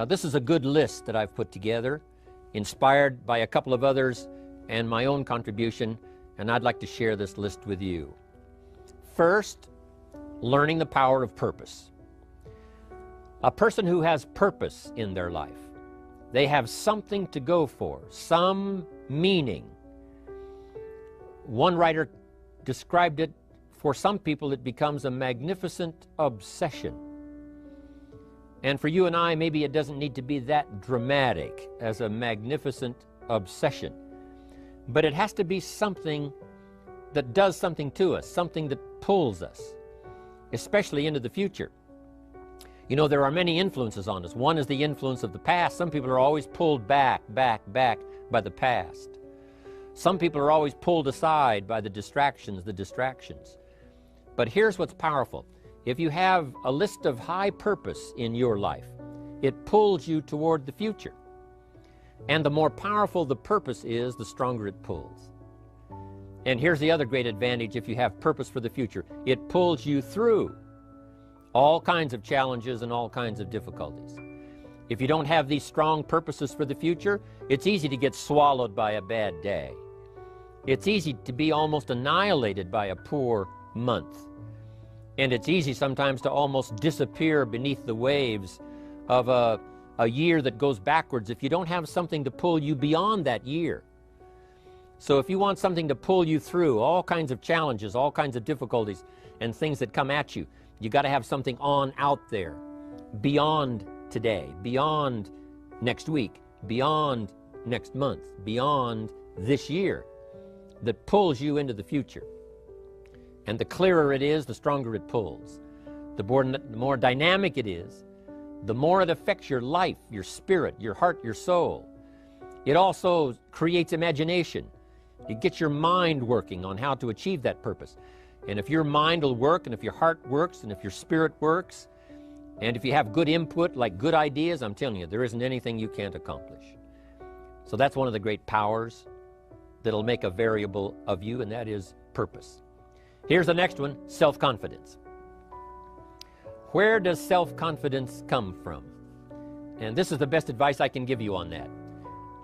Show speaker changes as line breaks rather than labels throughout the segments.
This is a good list that I've put together, inspired by a couple of others and my own contribution, and I'd like to share this list with you. First, learning the power of purpose. A person who has purpose in their life, they have something to go for, some meaning. One writer described it, for some people it becomes a magnificent obsession. And for you and I, maybe it doesn't need to be that dramatic as a magnificent obsession. But it has to be something that does something to us, something that pulls us, especially into the future. You know, there are many influences on us. One is the influence of the past. Some people are always pulled back by the past. Some people are always pulled aside by the distractions. But here's what's powerful. If you have a list of high purpose in your life, it pulls you toward the future. And the more powerful the purpose is, the stronger it pulls. And here's the other great advantage if you have purpose for the future. It pulls you through all kinds of challenges and all kinds of difficulties. If you don't have these strong purposes for the future, it's easy to get swallowed by a bad day. It's easy to be almost annihilated by a poor month. And it's easy sometimes to almost disappear beneath the waves of a year that goes backwards if you don't have something to pull you beyond that year. So if you want something to pull you through all kinds of challenges, all kinds of difficulties and things that come at you, you got to have something on out there, beyond today, beyond next week, beyond next month, beyond this year, that pulls you into the future. And the clearer it is, the stronger it pulls. The more dynamic it is, the more it affects your life, your spirit, your heart, your soul. It also creates imagination. It gets your mind working on how to achieve that purpose. And if your mind will work, and if your heart works, and if your spirit works, and if you have good input, like good ideas, I'm telling you, there isn't anything you can't accomplish. So that's one of the great powers that'll make a variable of you, and that is purpose. Here's the next one, self-confidence. Where does self-confidence come from? And this is the best advice I can give you on that.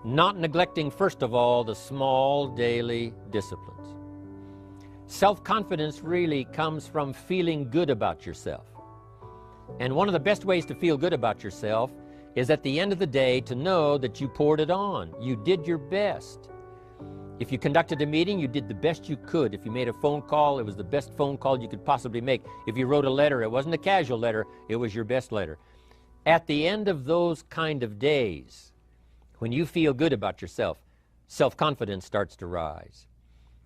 Not neglecting, first of all, the small daily disciplines. Self-confidence really comes from feeling good about yourself. And one of the best ways to feel good about yourself is at the end of the day to know that you poured it on. You did your best. If you conducted a meeting, you did the best you could. If you made a phone call, it was the best phone call you could possibly make. If you wrote a letter, it wasn't a casual letter, it was your best letter. At the end of those kind of days, when you feel good about yourself, self-confidence starts to rise.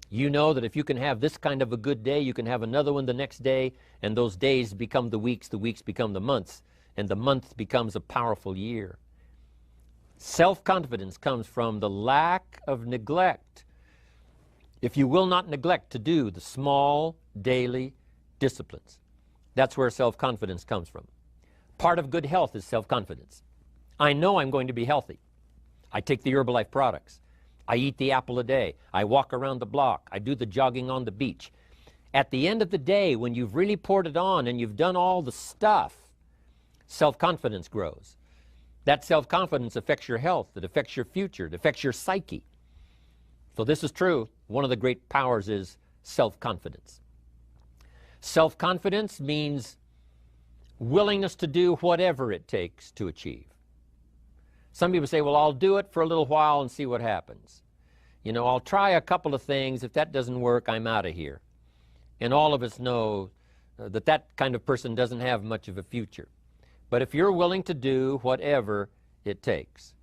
You know that if you can have this kind of a good day, you can have another one the next day, and those days become the weeks become the months, and the month becomes a powerful year. Self-confidence comes from the lack of neglect. If you will not neglect to do the small daily disciplines, that's where self-confidence comes from. Part of good health is self-confidence. I know I'm going to be healthy. I take the Herbalife products. I eat the apple a day. I walk around the block. I do the jogging on the beach. At the end of the day, when you've really poured it on and you've done all the stuff, self-confidence grows. That self-confidence affects your health, it affects your future, it affects your psyche. So this is true. One of the great powers is self-confidence. Self-confidence means willingness to do whatever it takes to achieve. Some people say, well, I'll do it for a little while and see what happens. You know, I'll try a couple of things. If that doesn't work, I'm out of here. And all of us know that that kind of person doesn't have much of a future. But if you're willing to do whatever it takes,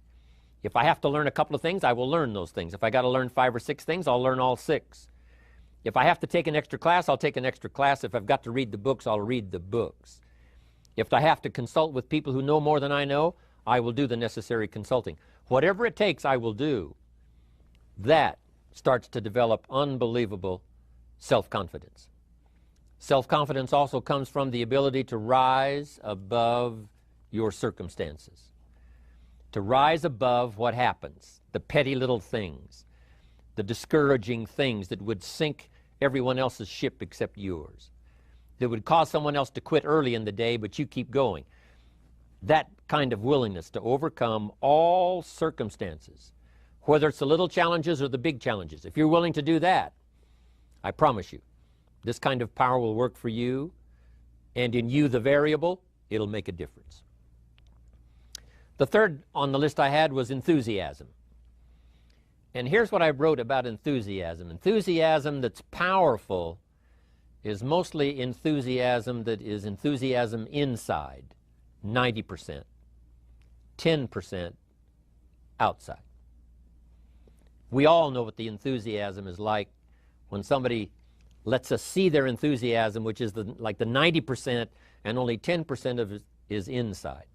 if I have to learn a couple of things, I will learn those things. If I got to learn 5 or 6 things, I'll learn all 6. If I have to take an extra class, I'll take an extra class. If I've got to read the books, I'll read the books. If I have to consult with people who know more than I know, I will do the necessary consulting. Whatever it takes, I will do. That starts to develop unbelievable self-confidence. Self-confidence also comes from the ability to rise above your circumstances, to rise above what happens, the petty little things, the discouraging things that would sink everyone else's ship except yours, that would cause someone else to quit early in the day, but you keep going. That kind of willingness to overcome all circumstances, whether it's the little challenges or the big challenges. If you're willing to do that, I promise you, this kind of power will work for you, and in you, the variable, it'll make a difference. The third on the list I had was enthusiasm. And here's what I wrote about enthusiasm. Enthusiasm that's powerful is mostly enthusiasm that is enthusiasm inside, 90%, 10% outside. We all know what the enthusiasm is like when somebody lets us see their enthusiasm, which is like the 90%, and only 10% of it is inside.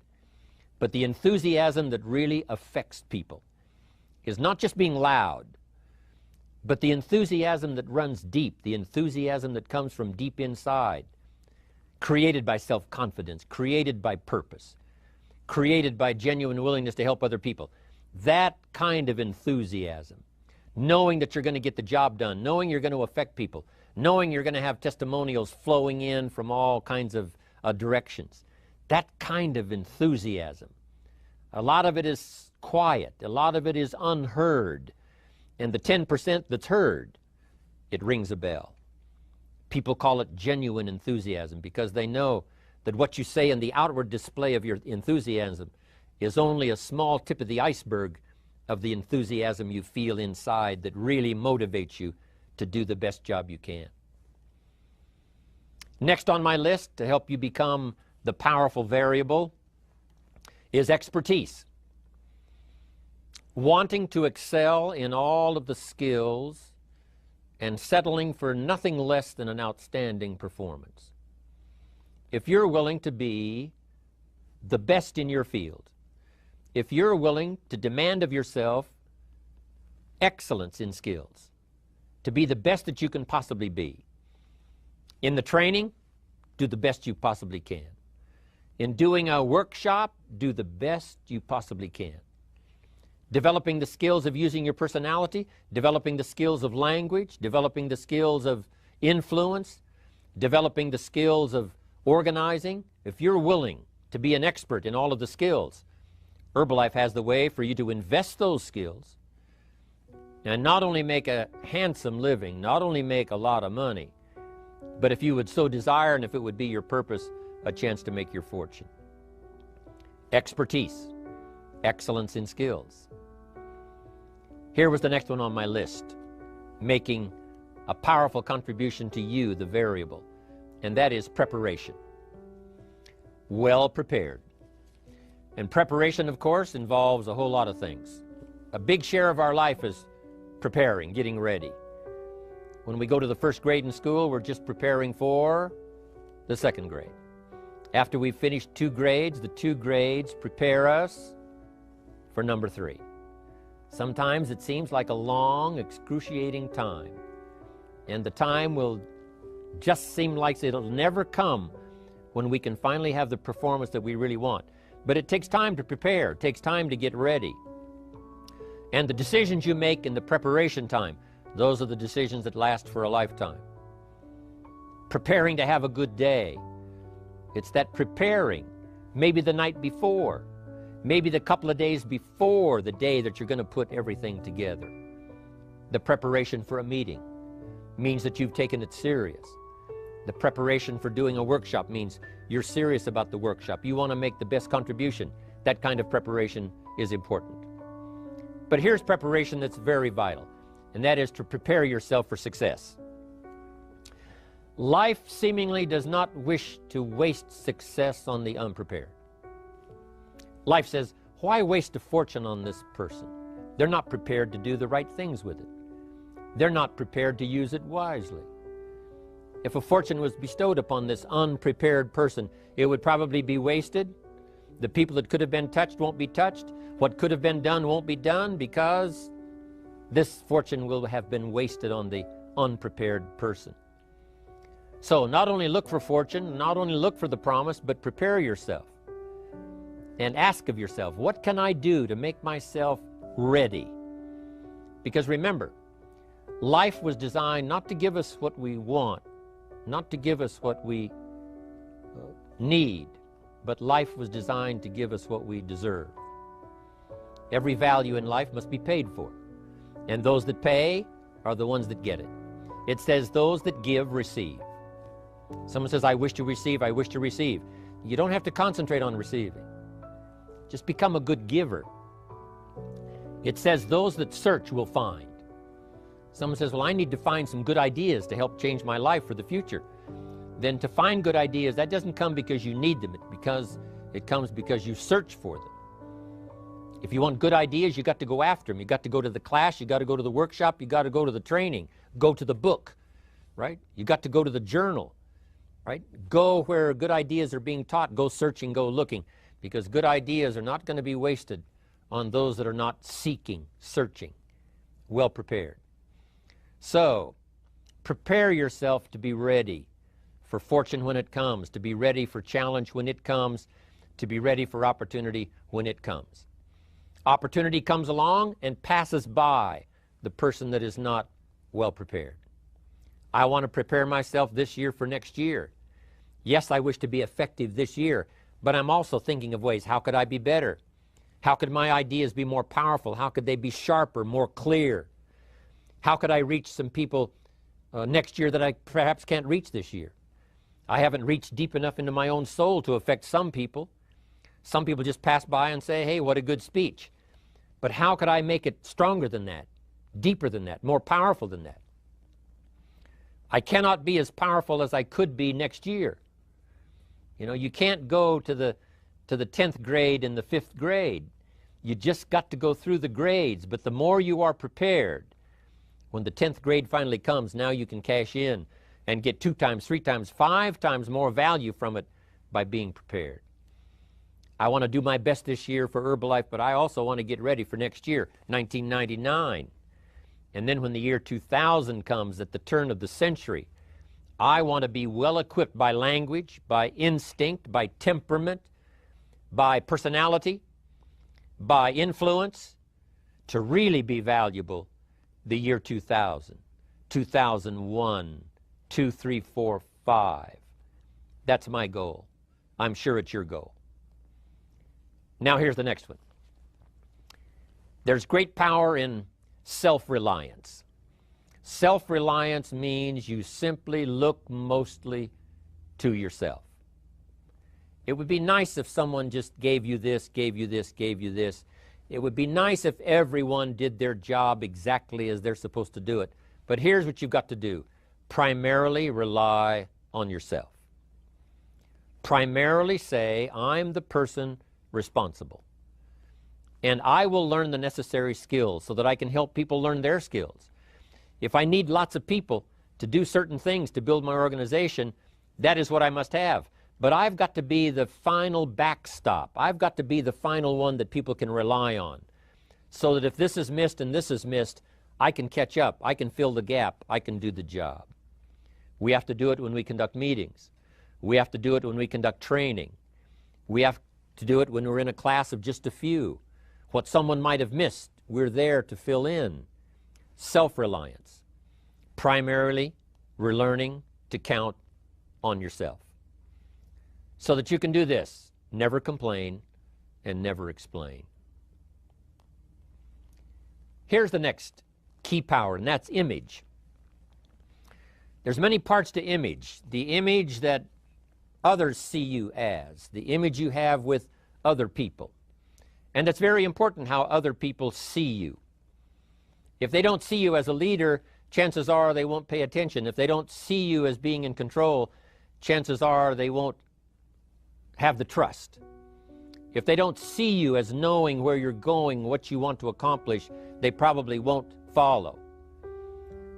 But the enthusiasm that really affects people is not just being loud, but the enthusiasm that runs deep, the enthusiasm that comes from deep inside, created by self-confidence, created by purpose, created by genuine willingness to help other people. That kind of enthusiasm, knowing that you're going to get the job done, knowing you're going to affect people, knowing you're going to have testimonials flowing in from all kinds of directions. That kind of enthusiasm. A lot of it is quiet. A lot of it is unheard. And the 10% that's heard, it rings a bell. People call it genuine enthusiasm because they know that what you say in the outward display of your enthusiasm is only a small tip of the iceberg of the enthusiasm you feel inside that really motivates you to do the best job you can. Next on my list to help you become the powerful variable is expertise. Wanting to excel in all of the skills and settling for nothing less than an outstanding performance. If you're willing to be the best in your field, if you're willing to demand of yourself excellence in skills, to be the best that you can possibly be, in the training, do the best you possibly can. In doing a workshop, do the best you possibly can. Developing the skills of using your personality, developing the skills of language, developing the skills of influence, developing the skills of organizing. If you're willing to be an expert in all of the skills, Herbalife has the way for you to invest those skills and not only make a handsome living, not only make a lot of money, but if you would so desire and if it would be your purpose, a chance to make your fortune. Expertise, excellence in skills. Here was the next one on my list, making a powerful contribution to you, the variable, and that is preparation. Well prepared. And preparation, of course, involves a whole lot of things. A big share of our life is preparing, getting ready. When we go to the first grade in school, we're just preparing for the second grade. After we've finished 2 grades, the 2 grades prepare us for number 3. Sometimes it seems like a long, excruciating time. And the time will just seem like it'll never come when we can finally have the performance that we really want. But it takes time to prepare. It takes time to get ready. And the decisions you make in the preparation time, those are the decisions that last for a lifetime. Preparing to have a good day. It's that preparing, maybe the night before, maybe the couple of days before the day that you're going to put everything together. The preparation for a meeting means that you've taken it serious. The preparation for doing a workshop means you're serious about the workshop. You want to make the best contribution. That kind of preparation is important. But here's preparation that's very vital, and that is to prepare yourself for success. Life seemingly does not wish to waste success on the unprepared. Life says, why waste a fortune on this person? They're not prepared to do the right things with it. They're not prepared to use it wisely. If a fortune was bestowed upon this unprepared person, it would probably be wasted. The people that could have been touched won't be touched. What could have been done won't be done because this fortune will have been wasted on the unprepared person. So not only look for fortune, not only look for the promise, but prepare yourself and ask of yourself, what can I do to make myself ready? Because remember, life was designed not to give us what we want, not to give us what we need, but life was designed to give us what we deserve. Every value in life must be paid for, and those that pay are the ones that get it. It says those that give receive. Someone says, I wish to receive, I wish to receive. You don't have to concentrate on receiving. Just become a good giver. It says those that search will find. Someone says, well, I need to find some good ideas to help change my life for the future. Then to find good ideas, that doesn't come because you need them. It comes because you search for them. If you want good ideas, you got to go after them. You got to go to the class, you got to go to the workshop, you got to go to the training, go to the book, right? You got to go to the journal, right? Go where good ideas are being taught. Go searching, go looking, because good ideas are not going to be wasted on those that are not seeking, searching, well prepared. So, prepare yourself to be ready for fortune when it comes, to be ready for challenge when it comes, to be ready for opportunity when it comes. Opportunity comes along and passes by the person that is not well prepared. I want to prepare myself this year for next year. Yes, I wish to be effective this year, but I'm also thinking of ways, how could I be better? How could my ideas be more powerful? How could they be sharper, more clear? How could I reach some people next year that I perhaps can't reach this year? I haven't reached deep enough into my own soul to affect some people. Some people just pass by and say, hey, what a good speech. But how could I make it stronger than that, deeper than that, more powerful than that? I cannot be as powerful as I could be next year. You know, you can't go to the 10th grade in the 5th grade. You just got to go through the grades. But the more you are prepared, when the 10th grade finally comes, now you can cash in and get 2 times, 3 times, 5 times more value from it by being prepared. I want to do my best this year for Herbalife, but I also want to get ready for next year, 1999. And then when the year 2000 comes, at the turn of the century, I want to be well equipped by language, by instinct, by temperament, by personality, by influence, to really be valuable the year 2000, 2001, 2, 3, 4, 5. That's my goal. I'm sure it's your goal. Now here's the next one. There's great power in self-reliance. Self-reliance means you simply look mostly to yourself. It would be nice if someone just gave you this, gave you this, gave you this. It would be nice if everyone did their job exactly as they're supposed to do it. But here's what you've got to do. Primarily rely on yourself. Primarily say, I'm the person responsible. And I will learn the necessary skills so that I can help people learn their skills. If I need lots of people to do certain things to build my organization, that is what I must have. But I've got to be the final backstop. I've got to be the final one that people can rely on, so that if this is missed and this is missed, I can catch up, I can fill the gap, I can do the job. We have to do it when we conduct meetings. We have to do it when we conduct training. We have to do it when we're in a class of just a few. What someone might have missed, we're there to fill in. Self-reliance. Primarily, we're learning to count on yourself. So that you can do this, never complain and never explain. Here's the next key power, and that's image. There's many parts to image. The image that others see you as, the image you have with other people. And it's very important how other people see you. If they don't see you as a leader, chances are they won't pay attention. If they don't see you as being in control, chances are they won't have the trust. If they don't see you as knowing where you're going, what you want to accomplish, they probably won't follow.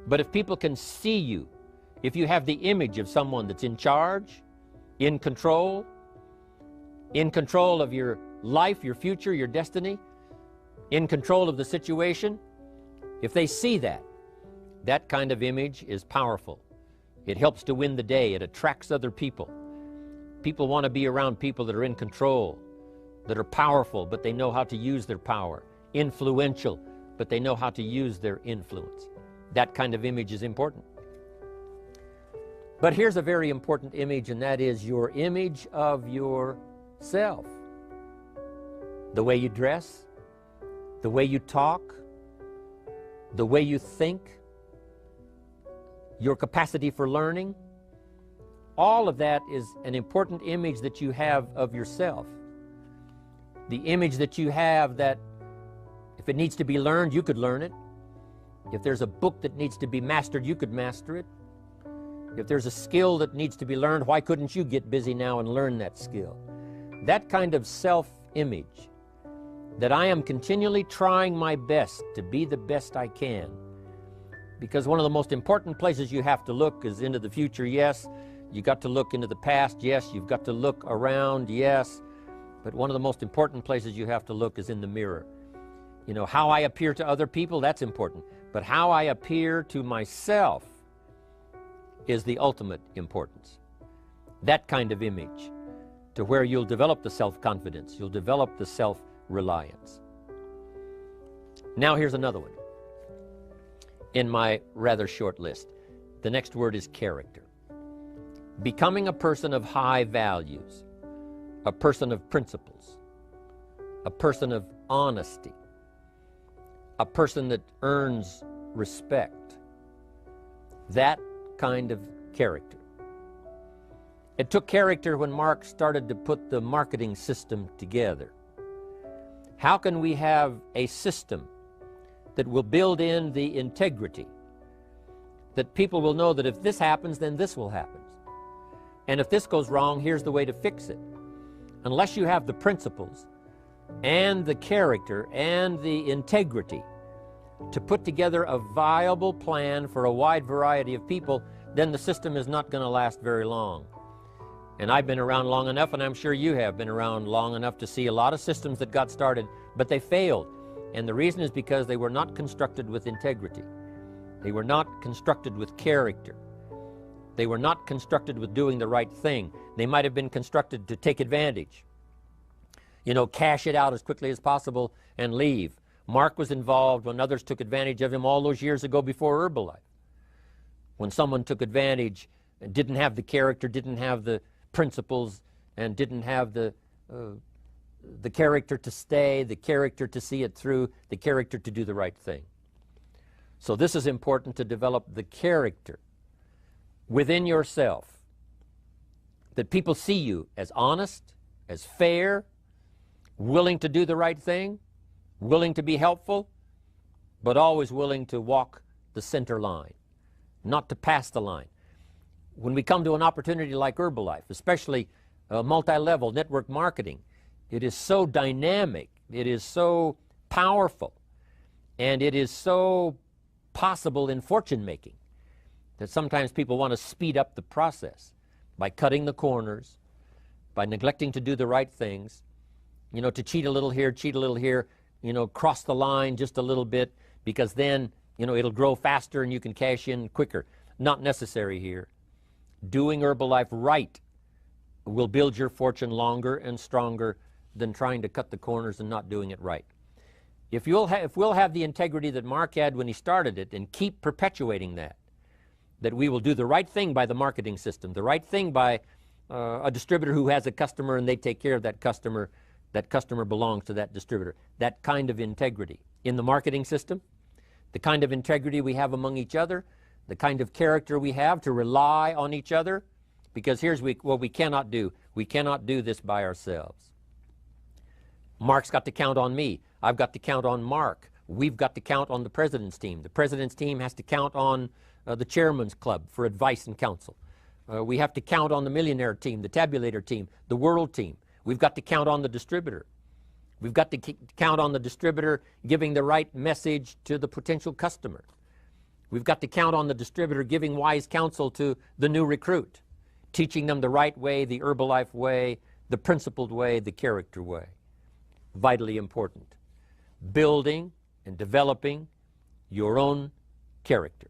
But if people can see you, if you have the image of someone that's in charge, in control of your life, your future, your destiny, in control of the situation, if they see that, that kind of image is powerful. It helps to win the day. It attracts other people. People want to be around people that are in control, that are powerful, but they know how to use their power, influential, but they know how to use their influence. That kind of image is important. But here's a very important image, and that is your image of yourself. self. The way you dress, the way you talk, the way you think, your capacity for learning, all of that is an important image that you have of yourself. The image that you have that if it needs to be learned, you could learn it. If there's a book that needs to be mastered, you could master it. If there's a skill that needs to be learned, why couldn't you get busy now and learn that skill? That kind of self-image, that I am continually trying my best to be the best I can. Because one of the most important places you have to look is into the future, yes. You got to look into the past, yes. You've got to look around, yes. But one of the most important places you have to look is in the mirror. You know, how I appear to other people, that's important. But how I appear to myself is the ultimate importance. That kind of image, to where you'll develop the self-confidence, you'll develop the self-reliance. Now here's another one in my rather short list. The next word is character. Becoming a person of high values, a person of principles, a person of honesty, a person that earns respect. That kind of character. It took character when Mark started to put the marketing system together. How can we have a system that will build in the integrity, that people will know that if this happens, then this will happen. And if this goes wrong, here's the way to fix it. Unless you have the principles and the character and the integrity to put together a viable plan for a wide variety of people, then the system is not going to last very long. And I've been around long enough, and I'm sure you have been around long enough to see a lot of systems that got started, but they failed. And the reason is because they were not constructed with integrity. They were not constructed with character. They were not constructed with doing the right thing. They might have been constructed to take advantage. You know, cash it out as quickly as possible and leave. Mark was involved when others took advantage of him all those years ago before Herbalife. When someone took advantage and didn't have the character, didn't have the principles, and didn't have the character to stay, the character to see it through, the character to do the right thing. So this is important, to develop the character within yourself, that people see you as honest, as fair, willing to do the right thing, willing to be helpful, but always willing to walk the center line, not to pass the line. When we come to an opportunity like Herbalife, especially multi-level network marketing, it is so dynamic, it is so powerful, and it is so possible in fortune making that sometimes people want to speed up the process by cutting the corners, by neglecting to do the right things, you know, to cheat a little here, you know, cross the line just a little bit, because then, you know, it'll grow faster and you can cash in quicker. Not necessary here. Doing Herbalife right will build your fortune longer and stronger than trying to cut the corners and not doing it right. If we'll have the integrity that Mark had when he started it, and keep perpetuating that we will do the right thing by the marketing system, the right thing by a distributor who has a customer and they take care of that customer belongs to that distributor. That kind of integrity in the marketing system, the kind of integrity we have among each other, the kind of character we have to rely on each other, because here's what we cannot do. We cannot do this by ourselves. Mark's got to count on me. I've got to count on Mark. We've got to count on the president's team. The president's team has to count on the chairman's club for advice and counsel. We have to count on the millionaire team, the tabulator team, the world team. We've got to count on the distributor. We've got to count on the distributor giving the right message to the potential customer. We've got to count on the distributor giving wise counsel to the new recruit, teaching them the right way, the Herbalife way, the principled way, the character way. Vitally important. Building and developing your own character.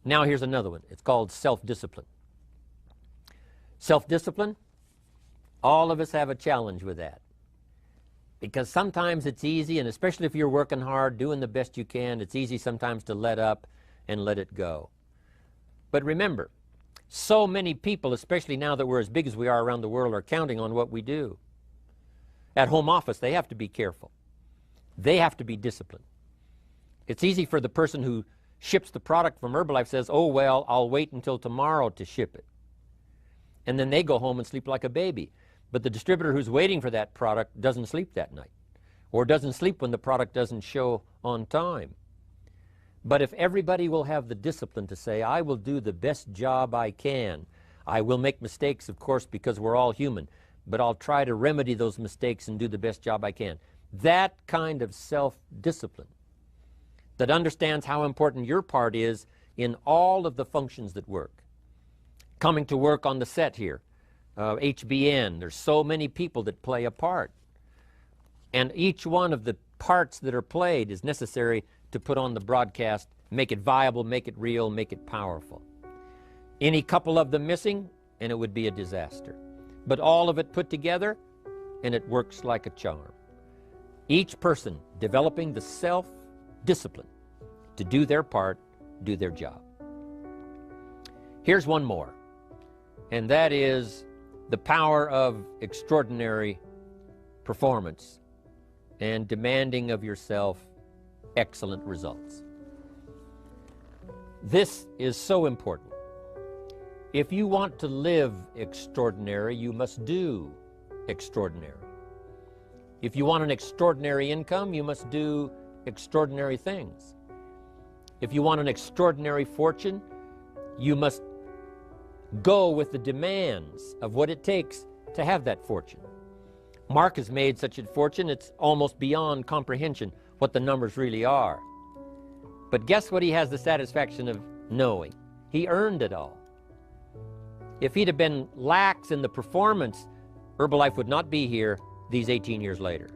Now here's another one. It's called self-discipline. Self-discipline, all of us have a challenge with that. Because sometimes it's easy, and especially if you're working hard, doing the best you can, it's easy sometimes to let up and let it go. But remember, So many people, especially now that we're as big as we are around the world, are counting on what we do. At home office, they have to be careful. They have to be disciplined. It's easy for the person who ships the product from Herbalife says, oh, well, I'll wait until tomorrow to ship it. And then they go home and sleep like a baby. But the distributor who's waiting for that product doesn't sleep that night, or doesn't sleep when the product doesn't show on time. But if everybody will have the discipline to say, I will do the best job I can. I will make mistakes, of course, because we're all human, but I'll try to remedy those mistakes and do the best job I can. That kind of self-discipline that understands how important your part is in all of the functions that work. Coming to work on the set here, HBN, there's so many people that play a part. And each one of the parts that are played is necessary to put on the broadcast, make it viable, make it real, make it powerful. Any couple of them missing, and it would be a disaster. But all of it put together, and it works like a charm. Each person developing the self-discipline to do their part, do their job. Here's one more, and that is the power of extraordinary performance and demanding of yourself excellent results. This is so important. If you want to live extraordinary, you must do extraordinary. If you want an extraordinary income, you must do extraordinary things. If you want an extraordinary fortune, you must go with the demands of what it takes to have that fortune. Mark has made such a fortune, it's almost beyond comprehension what the numbers really are. But guess what he has the satisfaction of knowing? He earned it all. If he'd have been lax in the performance, Herbalife would not be here these 18 years later.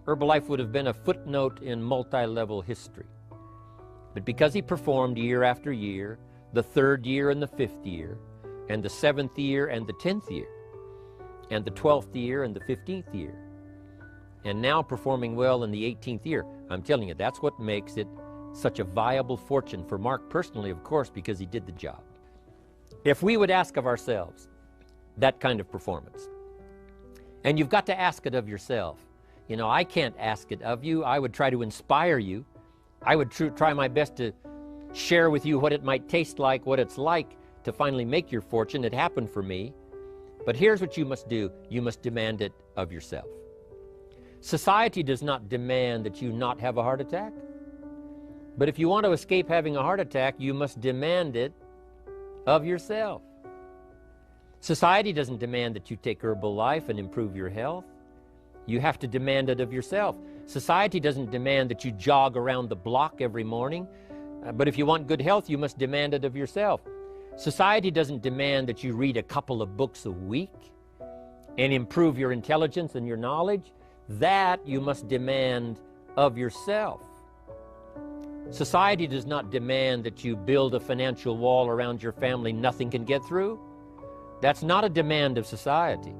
Herbalife would have been a footnote in multi-level history. But because he performed year after year, the 3rd year and the 5th year, and the 7th year and the 10th year, and the 12th year and the 15th year, and now performing well in the 18th year, I'm telling you, that's what makes it such a viable fortune for Mark personally, of course, because he did the job. If we would ask of ourselves that kind of performance, and you've got to ask it of yourself. You know, I can't ask it of you. I would try to inspire you. I would try my best to share with you what it might taste like, what it's like to finally make your fortune. It happened for me. But here's what you must do. You must demand it of yourself. Society does not demand that you not have a heart attack. But if you want to escape having a heart attack, you must demand it of yourself. Society doesn't demand that you take Herbalife and improve your health. You have to demand it of yourself. Society doesn't demand that you jog around the block every morning. But if you want good health, you must demand it of yourself. Society doesn't demand that you read a couple of books a week and improve your intelligence and your knowledge. That you must demand of yourself. Society does not demand that you build a financial wall around your family nothing can get through. That's not a demand of society.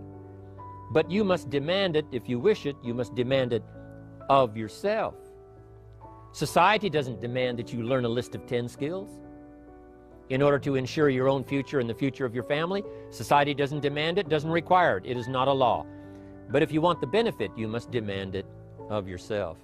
But you must demand it, if you wish it, you must demand it of yourself. Society doesn't demand that you learn a list of 10 skills in order to ensure your own future and the future of your family. Society doesn't demand it, doesn't require it. It is not a law. But if you want the benefit, you must demand it of yourself.